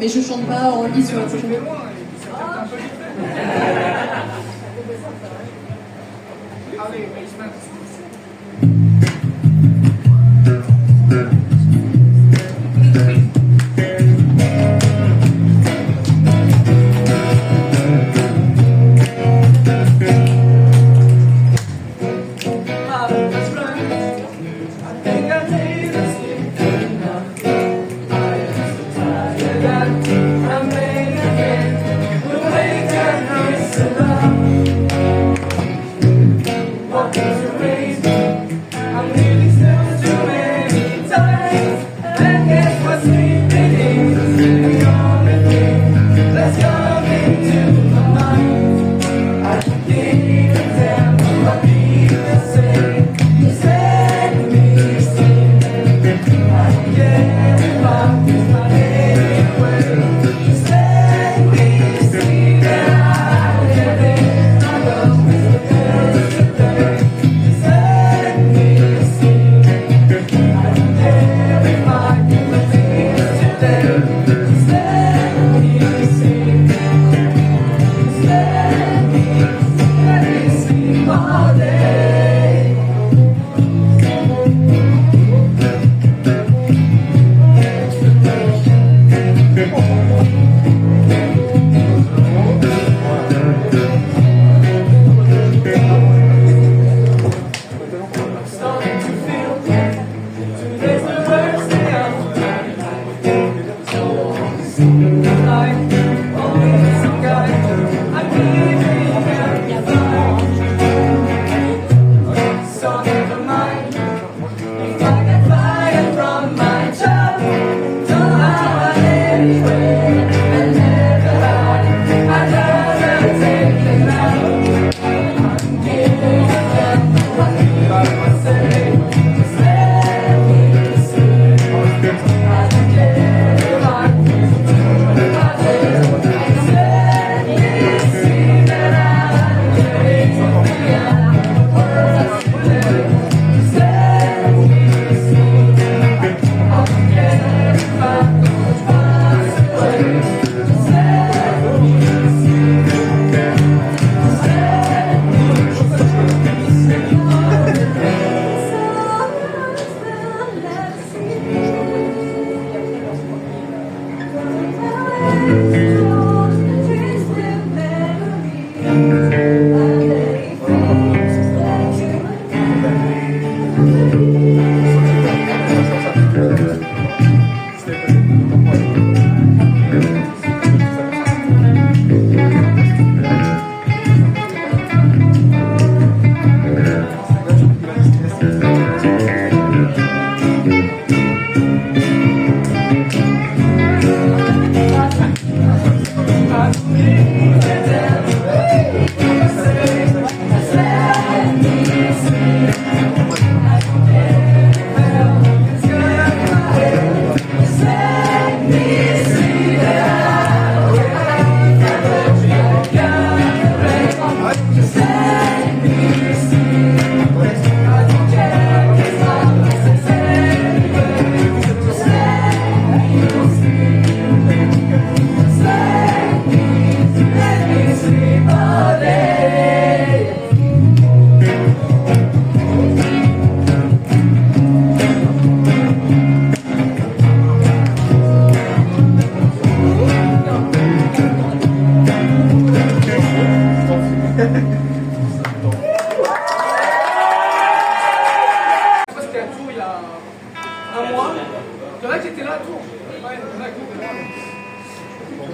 Mais je chante pas en lit sur la prochaine. capté un peu vite fait. Allez, basement.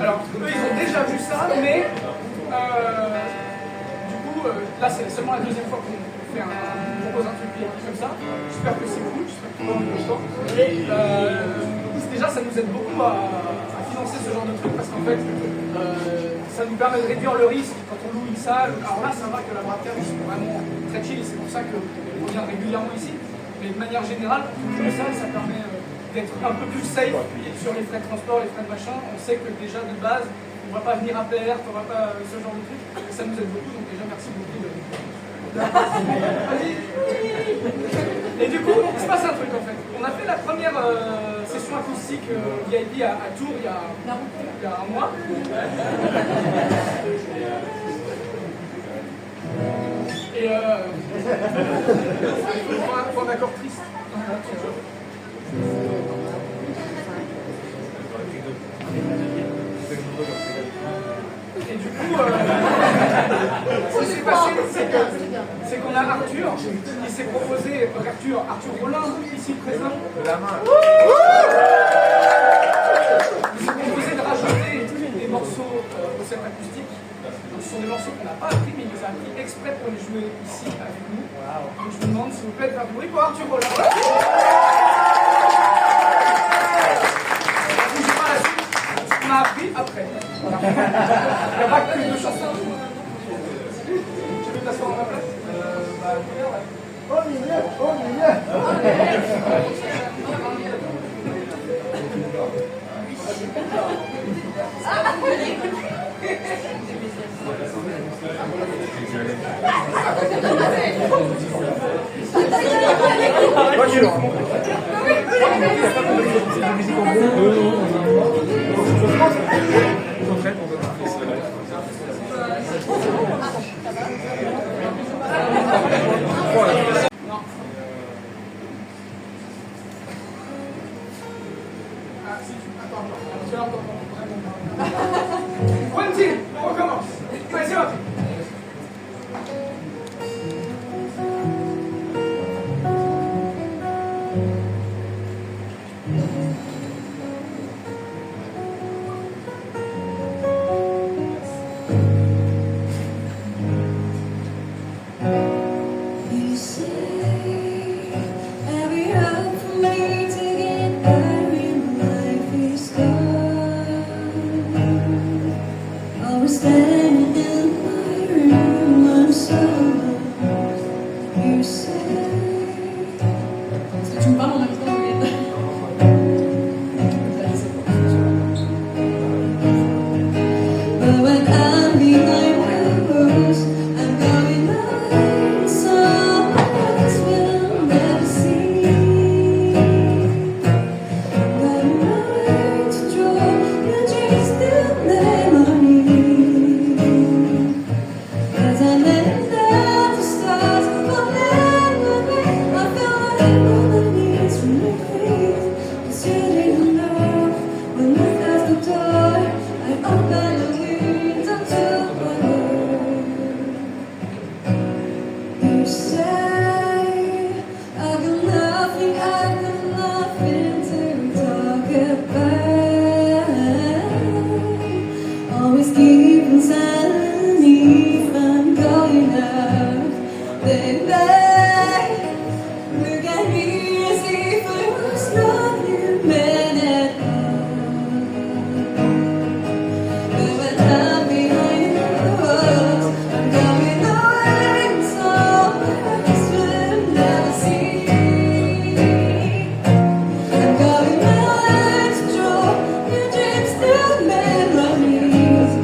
Alors, eux, ils ont déjà vu ça, mais du coup, là, c'est seulement la deuxième fois qu'on fait propose un truc comme ça. J'espère que c'est cool, j'espère que vous avez le temps. Déjà, ça nous aide beaucoup à financer ce genre de truc, parce qu'en fait, ça nous permet de réduire le risque quand on loue une salle. Alors là, ça va que la Braqueur, ils sont vraiment très chill, et c'est pour ça qu'on revient régulièrement ici. Mais de manière générale, quand on loue une salle, ça permet d'être un peu plus safe sur les frais de transport, les frais de machin. On sait que déjà de base, on ne va pas venir à perte, on ne va pas ce genre de truc. Et ça nous aide beaucoup, donc déjà merci beaucoup Et du coup, il se passe un truc en fait. On a fait la première session acoustique VIP à Tours il y a un mois. faut un accord triste. Et du coup, ce qui s'est passé, c'est qu'on a Arthur qui s'est proposé, Arthur Rollin, ici présent. La main. Il s'est proposé de rajouter des morceaux au set acoustique. Donc, ce sont des morceaux qu'on n'a pas appris, mais il les a appris exprès pour les jouer ici avec nous. Donc je vous demande s'il vous plaît de faire du bruit pour Arthur Rollin. On a appris après. Voilà. Il n'y a pas que deux chansons. Tu veux t'asseoir à ma place On y est, on y est. Quentin, on commence. Vas-y, c'est parti. You say every hope for me to get better in life is gone. I was standing in my room, I'm so lost. You say. Est-ce que tu me parles en même temps, But when I'm behind walls, I'm going away somewhere else we'll never see. Got nowhere to draw your dreams still memory. 'Cause I let down the stars falling away. I felt what I need from your face. 'Cause you didn't know when I passed the door, I opened the keys unto my world. You say I got nothing to talk about. Always keep inside if I'm going out, baby. Look at me as if I was not your man at all. But when I'm behind the walls, I'm going away somewhere else we'll never see. I'm going nowhere to draw your dreams still memories.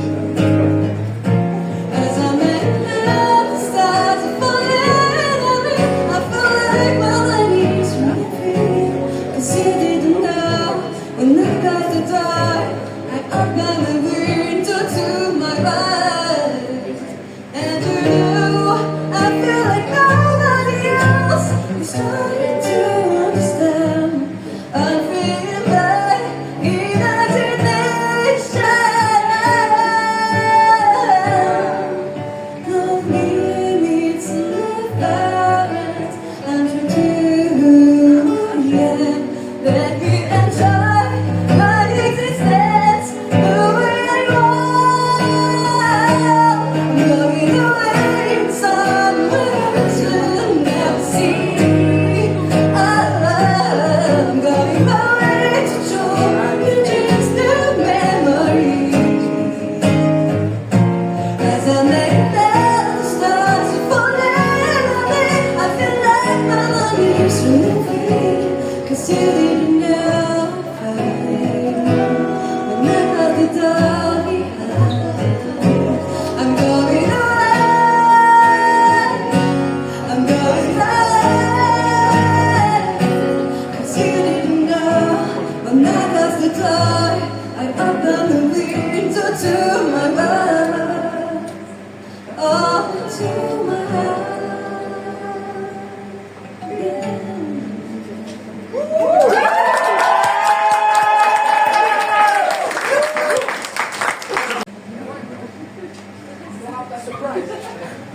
surprise.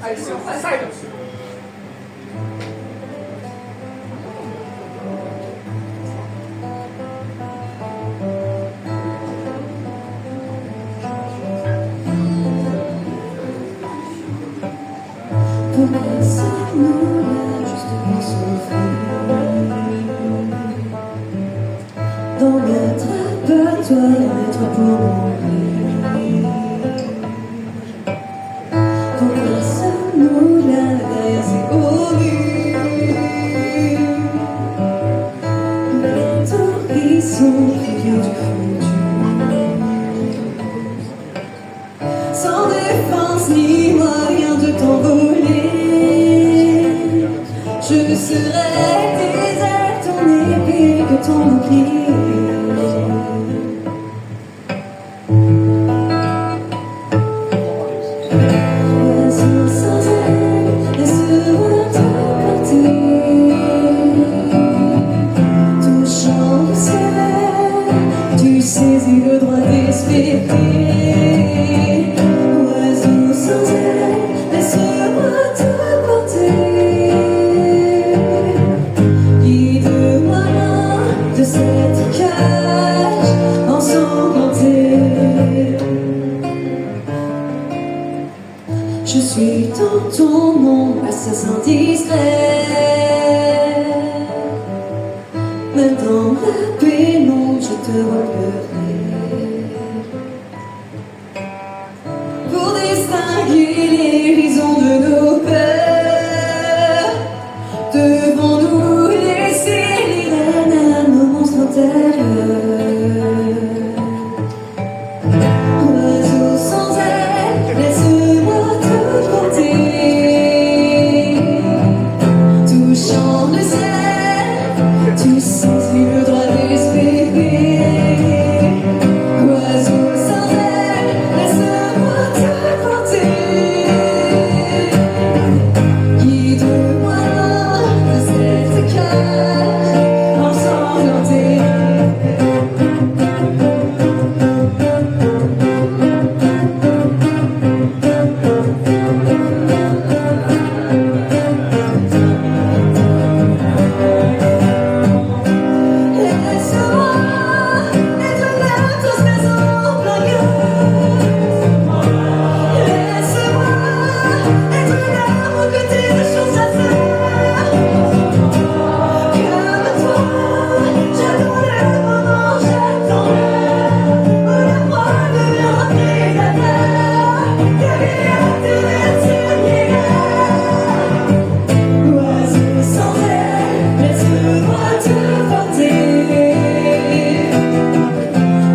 Allez, silence. Pourquoi sommes-nous là juste pour s'offrir dans notre abattoir, être pour mourir? Pourquoi sommes-nous là derrière ces hauts murs? Les horizons figurent du futur, sans défense ni moyen de t'envoler. Je serai tes ailes, ton épée, que ton bouclier. Oiseau sans aile, laisse-moi te porter. Touchant le ciel, tu saisis le droit d'espérer. Oiseau sans aile, laisse-moi te porter. Guide-moi loin de cette cage ensanglantée. Je suis dans ton ombre, assassin discret. Même dans la pénombre, je te vois pleurer. Pour distinguer les raisons de nos peurs, devant nous laisser les rênes à nos monstres intérieurs. Oiseau sans aile, laisse-moi te porter. Touchant le ciel, tu saisis le droit d'espérer. Oiseau sans aile, laisse-moi te porter. Guide-moi loin de cette cage ensanglantée. Laisse-moi être là dans ce maison plein cœur. Laisse-moi être là aux côtés de choses à faire. Comme toi, j'attends le moment, j'attends l'heure où la proie deviendra prédateur. Derrière tes oiseau sans aile, laisse-moi te porter.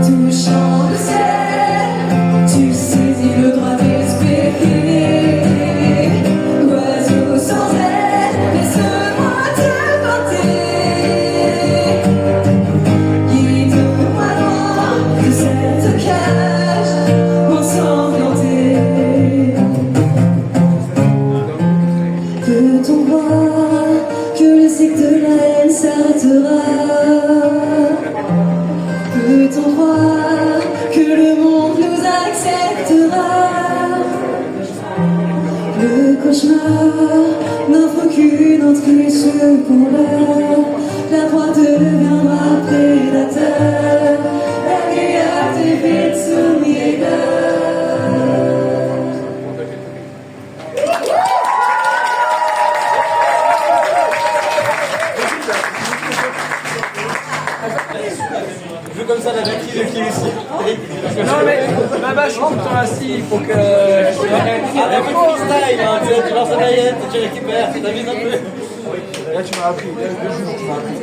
Touchant le ciel, tu saisis le droit d'espérer. Oiseau sans aile, laisse-moi te porter. Guide-moi loin de cette cage ensanglantée. Peut-on croire que le cycle de la haine s'arrêtera? Peut-on croire que le monde nous acceptera? Le cauchemar n'offre qu'une autre issue pour l'heure. La proie deviendra prédateur. La guerre t'évite soumis-là. Je veux comme ça la vaquille de qui ici. Non mais ma vache, tout le temps assis, il faut que... Un peu de freestyle, hein, tu lances la baguette, tu récupères, tu t'amuses un peu. Là, tu m'as appris. Là, le jour, tu m'as appris.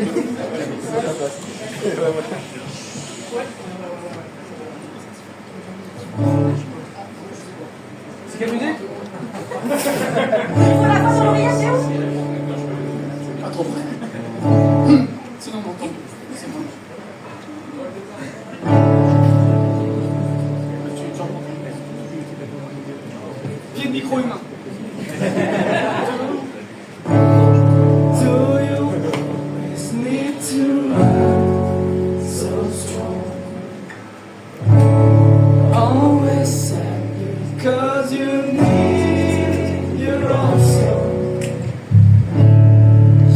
C'est quelle musique? Pas trop près. Sinon, on m'entend. C'est bon. Pied de micro humain. Do you always need to run so strong? Always sad because 'cause you need your own soul.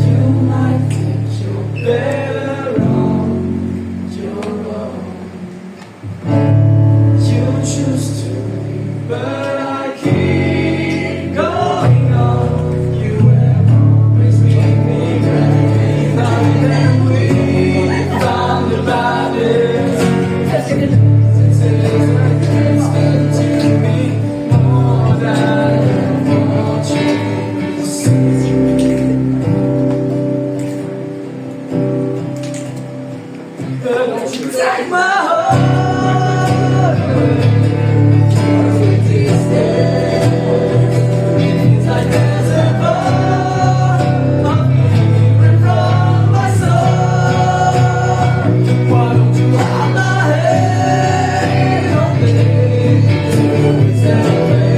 You might think you're better on your own. You choose to leave, but I keep going on. You have always made me ready. Now that we found the balance, since it is a constant to me more than what you see. But don't you take my heart away. 'Cause with these days, it's like there's a part of me ripped from my soul. Why don't you hold my hand on me till it's that way?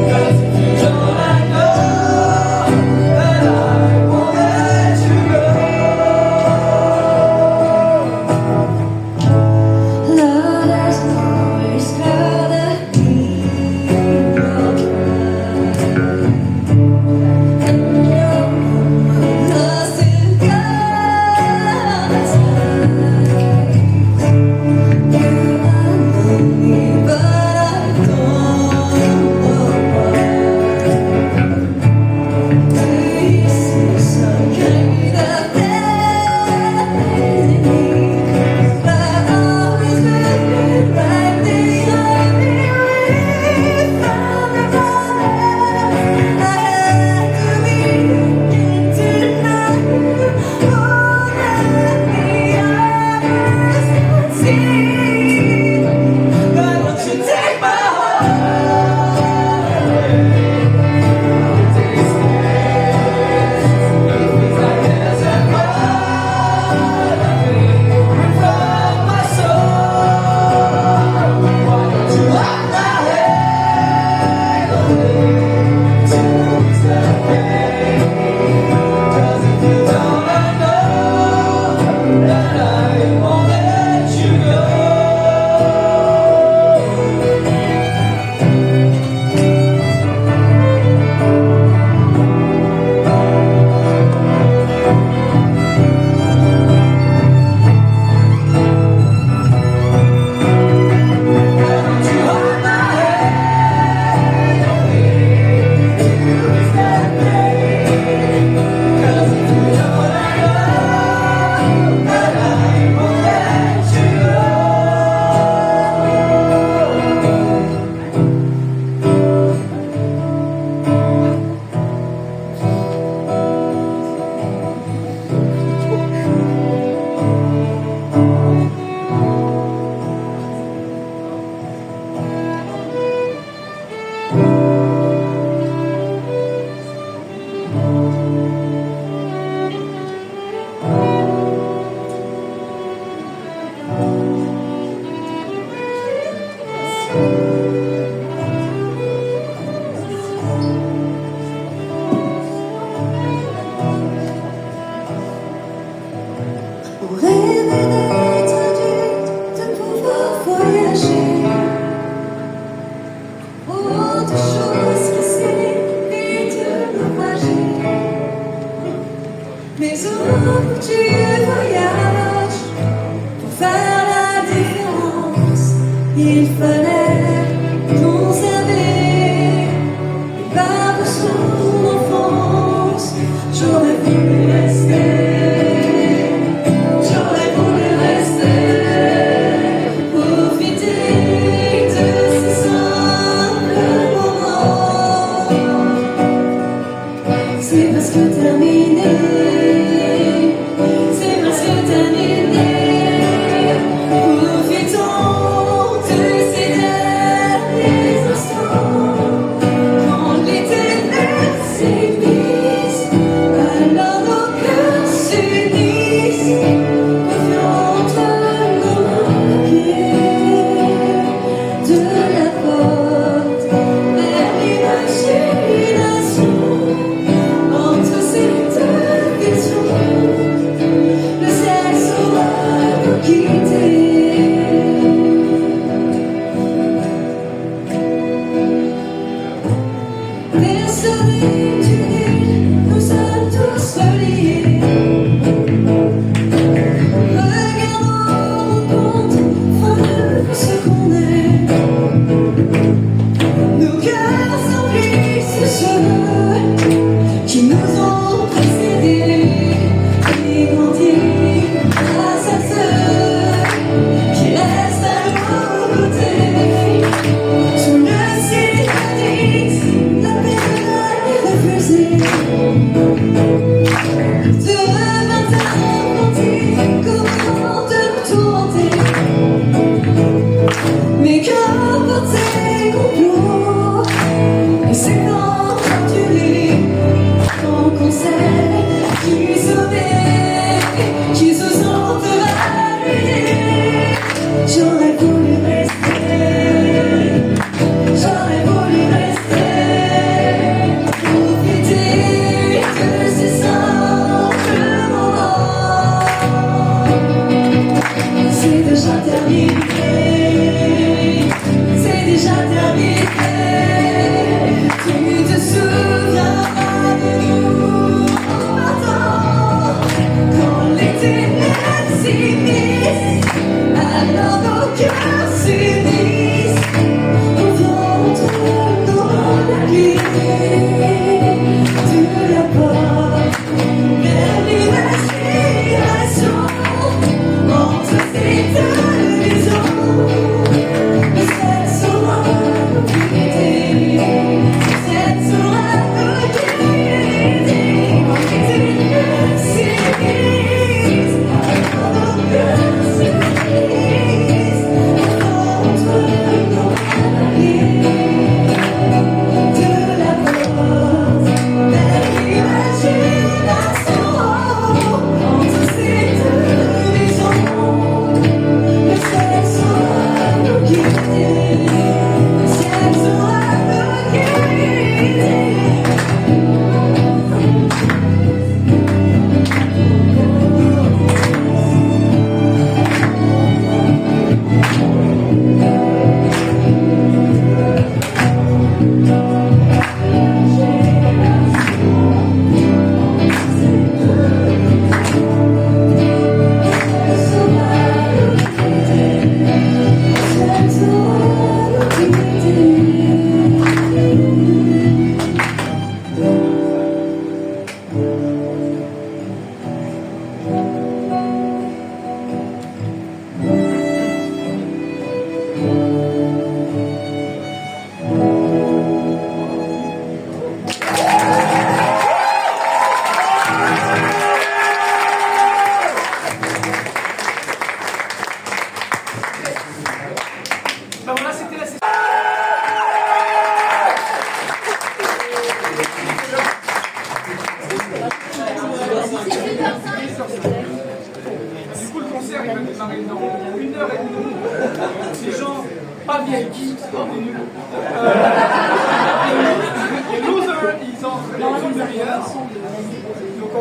'Cause if you don't, I know that I won't let you go. Love has always held a deep and no one lost in God's eyes. You are lonely, but I don't know why. Do you see some kind of destiny? I've always been right behind me. We found the balance. I had to be looking tonight. Won't let me see. Why don't you take my heart away? These days, it's like there's a part of me ripped from my soul. Why don't you hold my hand away till it's that way? 'Cause if you don't, I know that I won't let you go. Pour rêver d'être adulte, de pouvoir voyager. Autre chose qu'ici, vite naufrager. Mais où tu voyages, pour faire la différence, il fallait conserver les barres de son enfance. J'aurais voulu rester. J'aurais voulu rester, profiter de ces simples moments. C'est presque terminé, c'est presque terminé. Profitons de ces derniers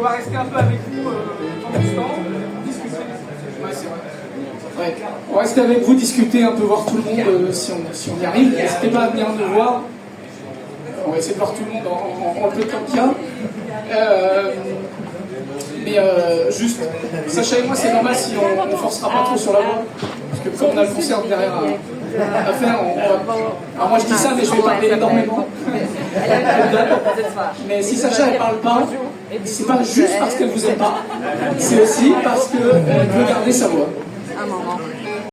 va rester un peu avec vous en instant, discuter. Ouais, c'est vrai. Ouais. On va rester avec vous, discuter un peu, voir tout le monde si on y arrive. N'hésitez pas à venir nous voir. On va essayer de voir tout le monde en peu de temps qu'il y a. Mais juste, Sacha et moi, c'est normal si on ne forcera pas trop sur la voix. Parce que comme on a le concert derrière à faire, alors moi je dis ça, mais je vais parler énormément. Mais si Sacha elle parle pas, c'est pas juste parce qu'elle vous aime pas, c'est aussi parce qu'elle veut garder sa voix. Un moment.